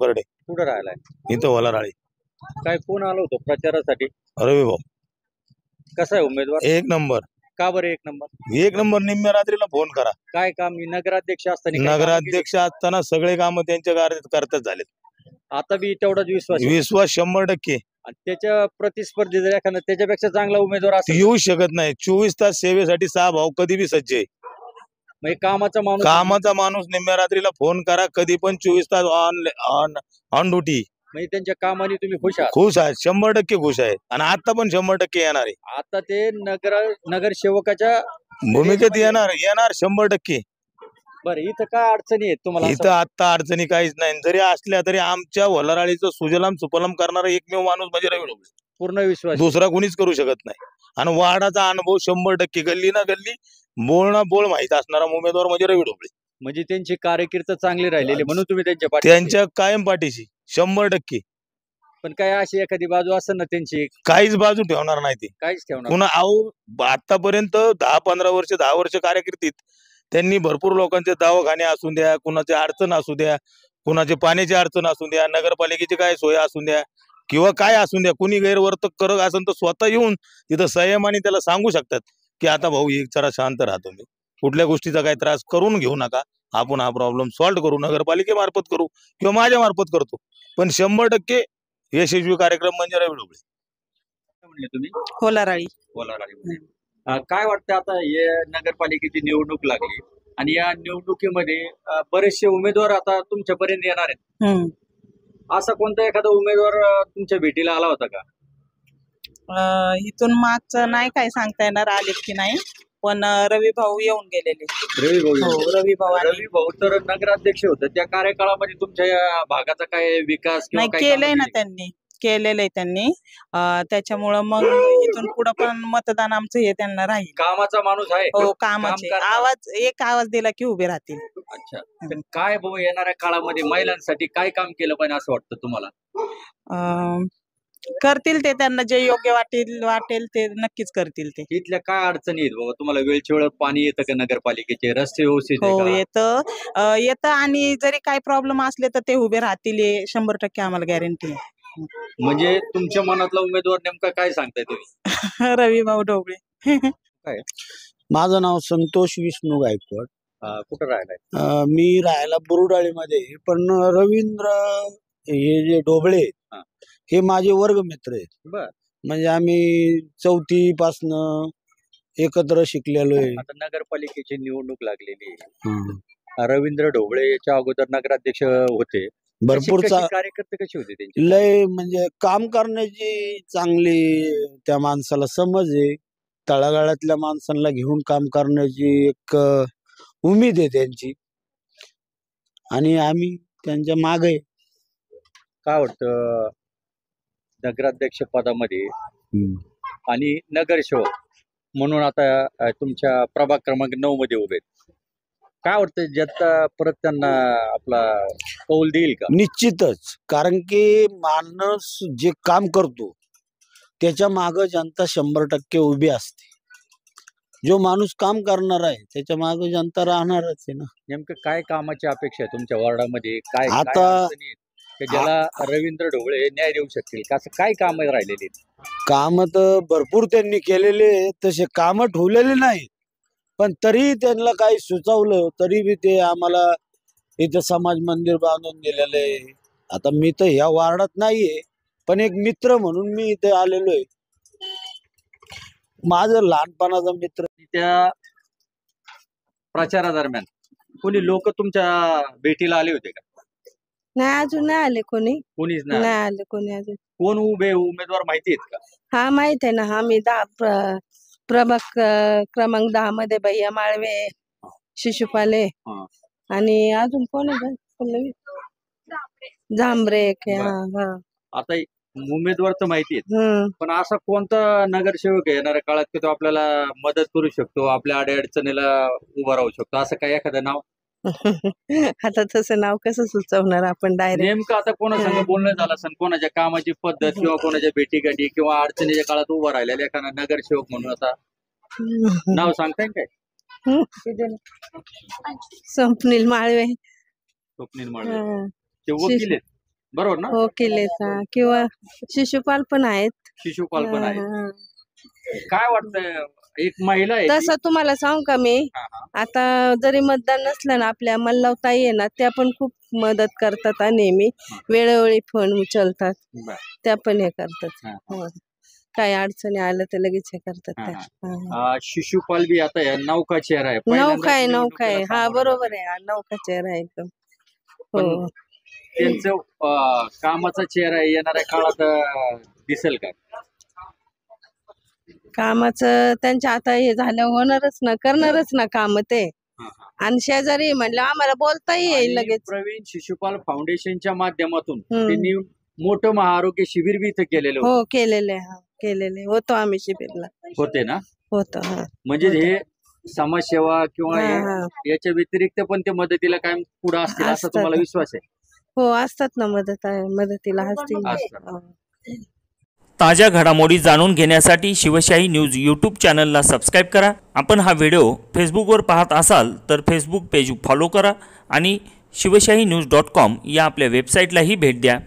करडे. कुठं राहिलाय? इथं वलाराळी. काय कोण आलं होतं प्रचारासाठी? रवी भाऊ कसा आहे उमेदवार? एक नंबर. का बरं एक नंबर? एक नंबर. निम्म्या रात्रीला फोन करा. काय काम? नगराध्यक्ष असताना काय कामं नगराध्यक्ष असताना सगळे काम त्यांच्या करतात झालेत. केली? आता बी तेवढाच विश्वास आहे. विश्वास 100%. आणि त्याच्या प्रतिस्पर्धी जर एखादा त्याच्यापेक्षा चांगला उमेदवार असेल येऊ शकत नाही. 24 तास सेवेसाठी 6 भाऊ कधी बी सज्ज आहे. म्हणजे कामाचा माणूस. कामाचा माणूस. निम्म्या रात्रीला फोन करा कधी पण. 24 तास ऑन ड्युटी. म्हणजे त्यांच्या कामाने तुम्ही खुश आहात? खुश आहे. 100% खुश आहे. आणि आता पण 100% येणार आहे. आता ते नगरसेवकाच्या भूमिकेत येणार 100%. बरं, इथं काय अडचणी आहेत तुम्हाला? इथं आता अडचणी काहीच नाही. जरी असल्या तरी आमच्या वलाराळीचं सुजलाम सुफलाम करणारा एकमेव माणूस म्हणजे रवी ढोबळे. पूर्ण विश्वास. दुसरा कोणीच करू शकत नाही. आणि वार्डाचा अनुभव 100%. गल्ली ना गल्ली बोल माहित असणारा उमेदवार म्हणजे रवी ढोबळे. म्हणजे त्यांची कारकीर्द चांगली राहिलेली म्हणून तुम्ही त्यांच्या पाठीशी. त्यांच्या कायम पाठीशी 100%. पण काय अशी एखादी बाजू असेल ना त्यांची? काहीच बाजू ठेवणार नाही ते. काहीच ठेवणार. पुन्हा आतापर्यंत 10-15 वर्ष 10 वर्ष कारकिर्दीत त्यांनी भरपूर लोकांचे दवाखाने असू द्या, कुणाची अडचण असू द्या, कुणाची पाण्याची अडचण असू द्या, नगरपालिकेची काय सोय असू द्या किंवा काय असू द्या, कुणी गैरवर्तक करत असेल तर स्वतः येऊन तिथं संयमाने त्याला सांगू शकतात की आता भाऊ एक जरा शांत राहा, तुम्ही कुठल्या गोष्टीचा काही त्रास करून घेऊ नका, आपण हा प्रॉब्लेम सॉल्व्ह करू, नगरपालिकेमार्फत करू किंवा माझ्या मार्फत करतो. पण 100% यशस्वी कार्यक्रम म्हणजे रवी ढोबळे. म्हणले तुम्ही? वलाराळी. काय वाटतं आता हे नगरपालिकेची निवडणूक लागली आणि या निवडणुकीमध्ये बरेचसे उमेदवार आता तुमच्यापर्यंत येणार आहेत. असा कोणता एखादा उमेदवार तुमच्या भेटीला आला होता का? इथून मागचं नाही काय सांगता येणार आले की नाही, पण रवी भाऊ येऊन गेलेले. रवी भाऊ. हो, रवी भाऊ आले. रवी भाऊ तर नगराध्यक्ष होते. त्या कार्यकाळामध्ये तुमच्या या भागाचा काय विकास किंवा नाही काय केलंय कामं ना केली? त्यांनी, केलेलं आहे त्यांनी. त्याच्यामुळं मग इथून पुढं पण मतदान आमचं हे त्यांना राहील. कामाचा माणूस आहे. हो, कामाचे काम करणार. एक आवाज दिला की उभे राहतील. अच्छा. तर काय भाऊ येणाऱ्या काळामध्ये महिलांसाठी काय काम केलं पाहिजे असं वाटतं तुम्हाला? अं, करतील ते, त्यांना जे योग्य वाटेल ते नक्कीच करतील ते. इथल्या काय अडचणी आहेत बाबा तुम्हाला? वेळच्या वेळेत पाणी येतं का? नगरपालिकेचे रस्ते व्यवस्थित आहे हो, का? येतं आणि जरी काही प्रॉब्लेम असले तर ते उभे राहतील, 100% आम्हाला गॅरंटी आहे. म्हणजे तुमच्या मनातला उमेदवार नेमका काय सांगताय तुम्ही? रवी भाऊ ढोबळे. माझं नाव संतोष विष्णू गायकवाड. कुठं राहिलाय? मी राहायला बुरुडाळीमध्ये आहे. पण रवींद्र हे जे ढोबळे आहेत, हा. हे माझे वर्गमित्र आहेत. बर. म्हणजे आम्ही 4थी पासनं एकत्र शिकलेलो आहे. आता नगरपालिकेची निवडणूक लागलेली आहे. हं. रवींद्र ढोबळे याच्या अगोदर नगराध्यक्ष होते. भरपूर कार्यकर्ते कसे होते त्यांचे? लय म्हणजे काम करण्याची चांगली त्या माणसाला समज आहे. तळागाळातल्या माणसांना घेऊन काम करण्याची एक उमेद आहे त्यांची, आणि आम्ही त्यांच्या मागे आहे. काय वाटतं नगराध्यक्ष पदामध्ये आणि नगरसेवक म्हणून आता तुमच्या प्रभाग क्रमांक 9 मध्ये उभे आहेत. काय वाटतं जनता परत त्यांना आपला कौल देईल का? निश्चितच. कारण की माणूस जे काम करतो त्याच्या मागं जनता 100% उभी असते. जो माणूस काम करणार आहे त्याच्या मागं जनता राहणारच आहे ना. नेमकं काय कामाची अपेक्षा आहे तुमच्या वॉर्डामध्ये? काय आता अडचणी आहेत की ज्याला रवींद्र ढोबळे न्याय देऊ शकतील का? असं काय काम राहिलेली आहेत? काम तर भरपूर त्यांनी केलेले आहेत, तसे काम ठेवलेले नाहीत. पण तरी त्यांना काही सुचवलं तरी बी ते आम्हाला इथं समाज मंदिर बांधून दिलेलं आहे. आता मी तर ह्या वार्डात नाहीये, पण एक मित्र म्हणून मी इथे आलेलो आहे. माझं लहानपणाचा मित्र. त्या प्रचारादरम्यान कोणी लोक तुमच्या भेटीला आले होते का? नाही, अजून नाही आले कोणी. कोणीच नाही नाही. आले कोणी अजून. कोण उमेदवार माहिती आहेत का? हा, माहित आहे ना. हा, मी प्रभाग क्रमांक 10 मध्ये भैया माळवे, शिशुपाले हा. आणि अजून कोण आहे पल्लवी? झांबरे एक आहे. हा. आता उमेदवार तर माहिती आहेत, हम्म. पण असा कोणता नगरसेवक आहे येणाऱ्या काळात की तो आपल्याला मदत करू शकतो, आपल्या अडचणीला उभा राहू शकतो, असं काही एखादं नाव? आता तसं नाव कसं सुचवणार आपण डायरेक्ट? नेमकं आता कोणासंग बोलणं झालं असेल, कोणाच्या कामाची पद्धत किंवा कोणाच्या भेटीगाठी किंवा अडचणीच्या काळात उभा राहिलेला एखादा नगरसेवक म्हणून आता नाव सांगताय काय? स्वप्नील माळवे. स्वप्नील माळवे हा. ते वकील आहेत. बरोबर ना? वकिलेचा किंवा शिशुपाल पण आहेत. शिशुपाल पण आहे. हा. काय वाटतंय, एक महिला आहे ती- तसं तुम्हाला सांगू का मी, हा, हा. आता जरी मतदान नसलं ना, आपल्या मल्लवताई आहे ना, त्या पण खूप मदत करतात आणि नेहमी वेळोवेळी फोन उचलतात. बरं. त्या पण हे करतात. हा, हो. काय अडचणी आलं तर लगेच हे करतात हा, त्या. हा. हा. शिशुपाल बी आता या नौका चेहरा आहे. नौका आहे, पहिल्यांदाच नौका आहे. निवडणुकीला हा सामोरं बरोबर आहे. हा, नौका चेहरा आहे एकदम. पण हो. त्यांचं कामाचा चेहरा येणाऱ्या काळात दिसेल का? कामाचं त्यांच्या आता हे झालं, होणारच ना, करणारच ना काम ते. हा, हा. आणि शेजारी म्हणलं आम्हाला बोलता येईल आणि लगेच. प्रवीण शिशुपाल फाउंडेशनच्या माध्यमातून हम्म. त्यांनी मोठं महाआरोग्य शिबिर बी इथं केलेलं होतं. हो केलेले, हा केलेले होतो आम्ही शिबिरला. होते ना? होतो. हा. म्हणजे हे समाजसेवा किंवा हा, हे हा. याच्या व्यतिरिक्त पण ते मदतीला काय पुढे असतील असा असतात. तुम्हाला विश्वास आहे? हो असतात ना, मदतीला असतील. असतात. हो. ताज्या घडामोडी जाणून घेण्यासाठी शिवशाही न्यूज यूट्यूब चॅनलला सबस्क्राईब करा. आपण हा व्हिडिओ फेसबुकवर पाहत असाल तर फेसबुक पेज फॉलो करा आणि शिवशाही न्यूज.com या आपल्या वेबसाईटलाही भेट द्या.